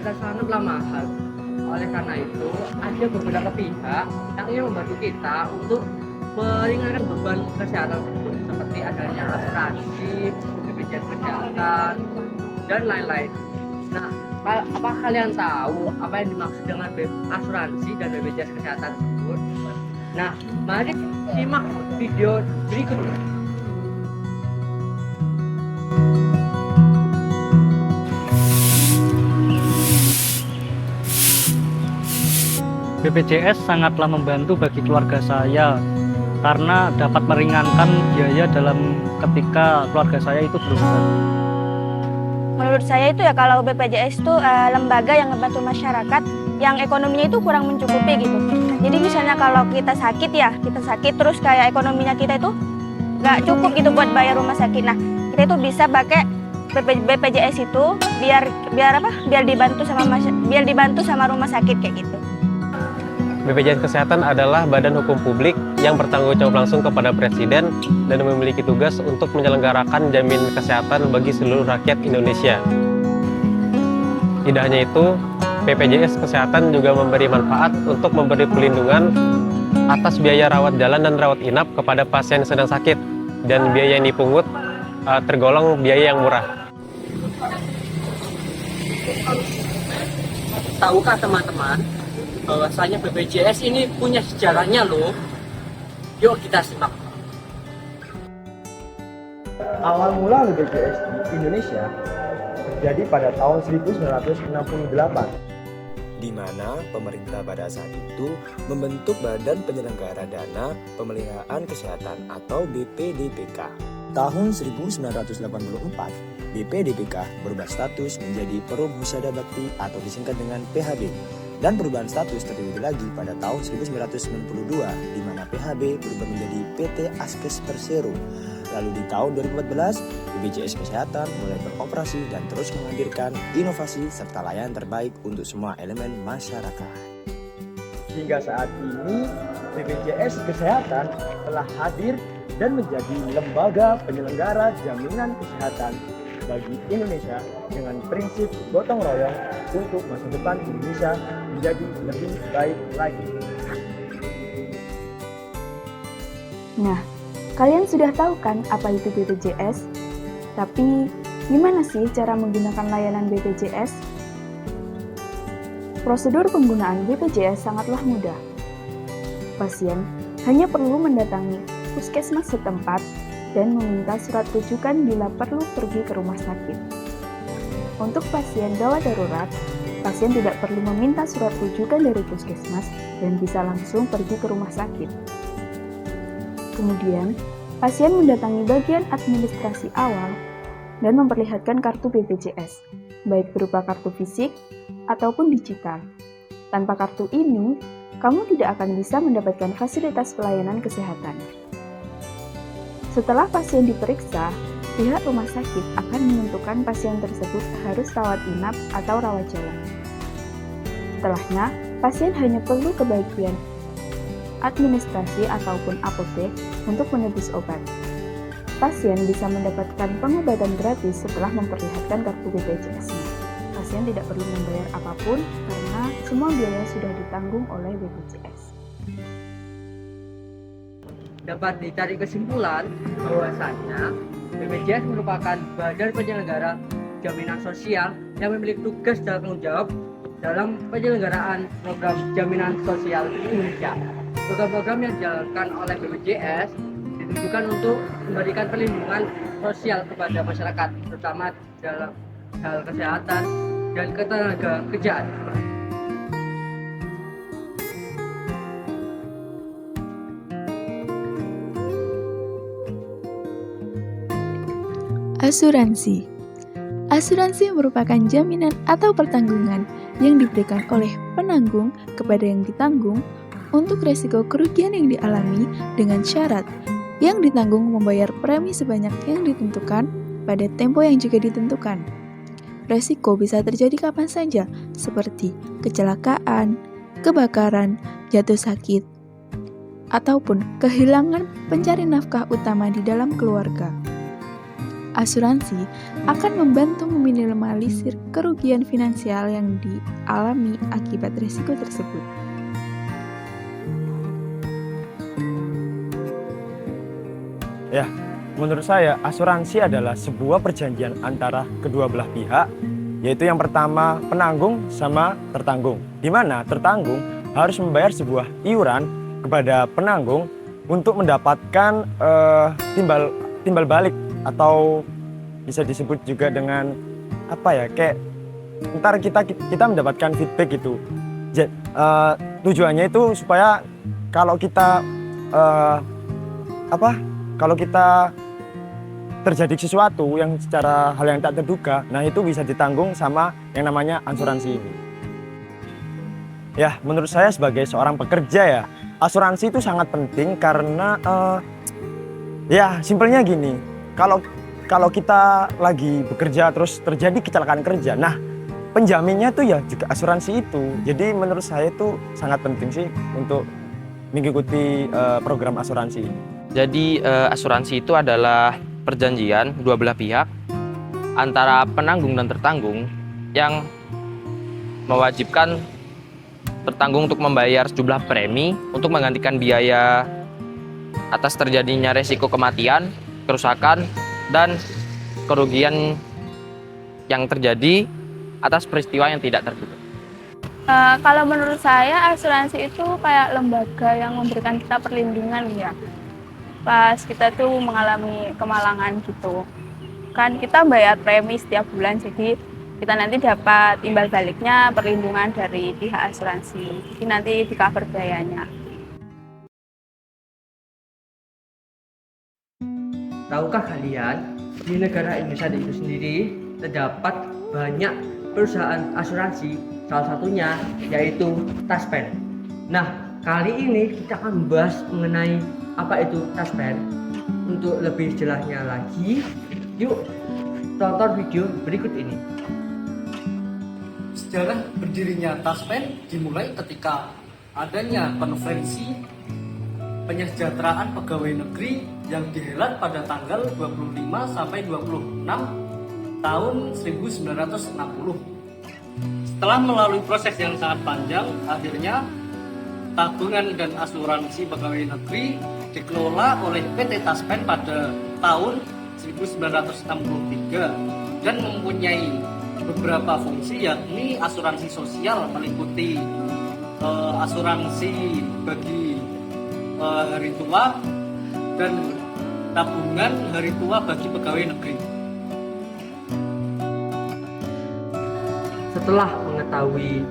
kesehatan sangatlah mahal. Oleh karena itu, ada beberapa pihak yang ingin membantu kita untuk meringankan beban kesehatan tersebut, seperti adanya asuransi, BPJS Kesehatan, dan lain-lain. Nah, apa kalian tahu apa yang dimaksud dengan asuransi dan BPJS Kesehatan tersebut? Nah, mari simak video berikut ini. BPJS sangatlah membantu bagi keluarga saya karena dapat meringankan biaya dalam ketika keluarga saya itu berobat. Menurut saya itu ya kalau BPJS itu lembaga yang membantu masyarakat yang ekonominya itu kurang mencukupi gitu. Jadi misalnya kalau kita sakit terus kayak ekonominya kita itu nggak cukup gitu buat bayar rumah sakit. Nah, kita itu bisa pakai BPJS itu biar dibantu sama rumah sakit kayak gitu. BPJS Kesehatan adalah badan hukum publik yang bertanggung jawab langsung kepada Presiden dan memiliki tugas untuk menyelenggarakan jaminan kesehatan bagi seluruh rakyat Indonesia. Tidak hanya itu, BPJS Kesehatan juga memberi manfaat untuk memberi perlindungan atas biaya rawat jalan dan rawat inap kepada pasien yang sedang sakit, dan biaya yang dipungut tergolong biaya yang murah. Tahukah teman-teman bahwasanya BPJS ini punya sejarahnya loh? Yuk kita simak. Awal mula BPJS di Indonesia terjadi pada tahun 1968, di mana pemerintah pada saat itu membentuk Badan Penyelenggara Dana Pemeliharaan Kesehatan atau BPDPK. Tahun 1984, BPDPK berubah status menjadi Perum Husada Bakti atau disingkat dengan PHB. Dan perubahan status terjadi lagi pada tahun 1992, di mana PHB berubah menjadi PT Askes Persero. Lalu di tahun 2014, BPJS Kesehatan mulai beroperasi dan terus menghadirkan inovasi serta layanan terbaik untuk semua elemen masyarakat. hingga saat ini BPJS Kesehatan telah hadir dan menjadi lembaga penyelenggara jaminan kesehatan bagi Indonesia dengan prinsip gotong royong untuk masa depan Indonesia menjadi lebih baik lagi. Nah, kalian sudah tahu kan apa itu BPJS? Tapi, gimana sih cara menggunakan layanan BPJS? Prosedur penggunaan BPJS sangatlah mudah. Pasien hanya perlu mendatangi puskesmas setempat dan meminta surat rujukan bila perlu pergi ke rumah sakit. Untuk pasien gawat darurat, pasien tidak perlu meminta surat rujukan dari puskesmas dan bisa langsung pergi ke rumah sakit. Kemudian, pasien mendatangi bagian administrasi awal dan memperlihatkan kartu BPJS, baik berupa kartu fisik ataupun digital. Tanpa kartu ini, kamu tidak akan bisa mendapatkan fasilitas pelayanan kesehatan. Setelah pasien diperiksa, pihak rumah sakit akan menentukan pasien tersebut harus rawat inap atau rawat jalan. Setelahnya, pasien hanya perlu ke bagian administrasi ataupun apotek untuk menebus obat. Pasien bisa mendapatkan pengobatan gratis setelah memperlihatkan kartu BPJS-nya. Pasien tidak perlu membayar apapun karena semua biaya sudah ditanggung oleh BPJS. Dapat ditarik kesimpulan bahwasanya BPJS merupakan badan penyelenggara jaminan sosial yang memiliki tugas dan tanggung jawab dalam penyelenggaraan program jaminan sosial di Indonesia. Program-program yang dijalankan oleh BPJS ditujukan untuk memberikan perlindungan sosial kepada masyarakat, terutama dalam hal kesehatan dan ketenagakerjaan. Asuransi. Asuransi merupakan jaminan atau pertanggungan yang diberikan oleh penanggung kepada yang ditanggung untuk resiko kerugian yang dialami dengan syarat yang ditanggung membayar premi sebanyak yang ditentukan pada tempo yang juga ditentukan. Resiko bisa terjadi kapan saja, seperti kecelakaan, kebakaran, jatuh sakit, ataupun kehilangan pencari nafkah utama di dalam keluarga. asuransi akan membantu meminimalisir kerugian finansial yang dialami akibat risiko tersebut. Ya, menurut saya asuransi adalah sebuah perjanjian antara kedua belah pihak, yaitu yang pertama penanggung sama tertanggung. Di mana tertanggung harus membayar sebuah iuran kepada penanggung untuk mendapatkan timbal balik, atau bisa disebut juga dengan kayak ntar kita mendapatkan feedback gitu. Tujuannya itu supaya kalau kita terjadi sesuatu yang secara hal yang tak terduga, nah itu bisa ditanggung sama yang namanya asuransi ini. Ya, menurut saya sebagai seorang pekerja ya, asuransi itu sangat penting karena ya simpelnya gini, kalau kita lagi bekerja terus terjadi kecelakaan kerja, nah penjaminnya tuh ya juga asuransi itu. Jadi menurut saya itu sangat penting sih untuk mengikuti program asuransi ini. Jadi asuransi itu adalah perjanjian dua belah pihak antara penanggung dan tertanggung yang mewajibkan tertanggung untuk membayar sejumlah premi untuk menggantikan biaya atas terjadinya resiko kematian, kerusakan, dan kerugian yang terjadi atas peristiwa yang tidak terduga. Kalau menurut saya asuransi itu kayak lembaga yang memberikan kita perlindungan ya. Pas kita tuh mengalami kemalangan gitu, kan kita bayar premi setiap bulan, jadi kita nanti dapat imbal baliknya perlindungan dari pihak asuransi, jadi nanti di cover biayanya. Tahukah kalian, di negara Indonesia itu sendiri terdapat banyak perusahaan asuransi, salah satunya yaitu Taspen. Nah, kali ini kita akan membahas mengenai apa itu Taspen. Untuk lebih jelasnya lagi, yuk tonton video berikut ini. Sejarah berdirinya Taspen dimulai ketika adanya konferensi penyejahteraan pegawai negeri yang dihelat pada tanggal 25 sampai 26 tahun 1960. Setelah melalui proses yang sangat panjang, akhirnya tabungan dan asuransi pegawai negeri dikelola oleh PT Taspen pada tahun 1963 dan mempunyai beberapa fungsi, yakni asuransi sosial meliputi asuransi bagi hari tua dan tabungan hari tua bagi pegawai negeri. Setelah mengetahui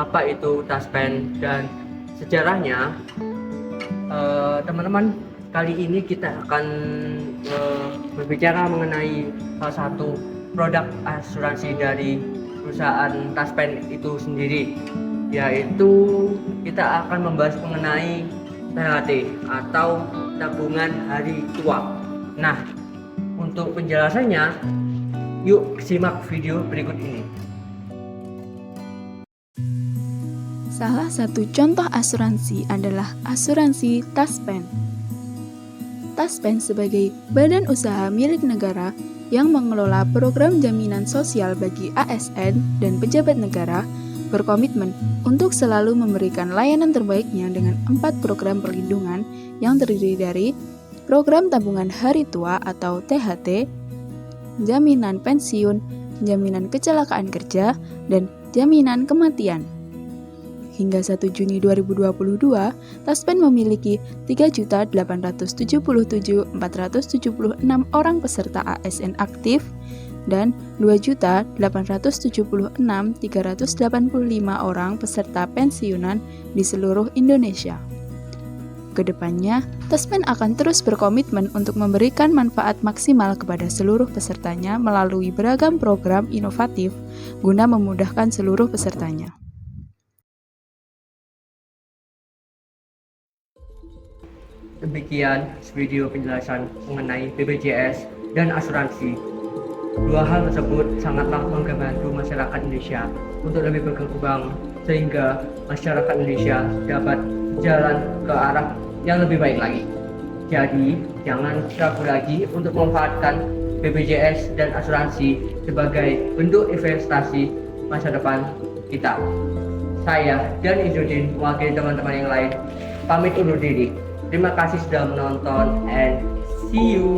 apa itu Taspen dan sejarahnya, teman-teman, kali ini kita akan berbicara mengenai salah satu produk asuransi dari perusahaan Taspen itu sendiri, yaitu kita akan membahas mengenai THT atau tabungan hari tua. Nah, untuk penjelasannya, yuk simak video berikut ini. Salah satu contoh asuransi adalah asuransi Taspen. Taspen sebagai badan usaha milik negara yang mengelola program jaminan sosial bagi ASN dan pejabat negara berkomitmen untuk selalu memberikan layanan terbaiknya dengan 4 program perlindungan yang terdiri dari program tabungan hari tua atau THT, jaminan pensiun, jaminan kecelakaan kerja, dan jaminan kematian. Hingga 1 Juni 2022, Taspen memiliki 3.877.476 orang peserta ASN aktif dan 2.876.385 orang peserta pensiunan di seluruh Indonesia. Kedepannya, Taspen akan terus berkomitmen untuk memberikan manfaat maksimal kepada seluruh pesertanya melalui beragam program inovatif guna memudahkan seluruh pesertanya. Demikian video penjelasan mengenai BPJS dan asuransi. Dua hal tersebut sangatlah membantu masyarakat Indonesia untuk lebih berkembang sehingga masyarakat Indonesia dapat jalan ke arah yang lebih baik lagi. Jadi, jangan ragu lagi untuk memanfaatkan BPJS dan asuransi sebagai bentuk investasi masa depan kita. Saya dan Izzuddin mewakili teman-teman yang lain pamit undur diri. Terima kasih sudah menonton and see you.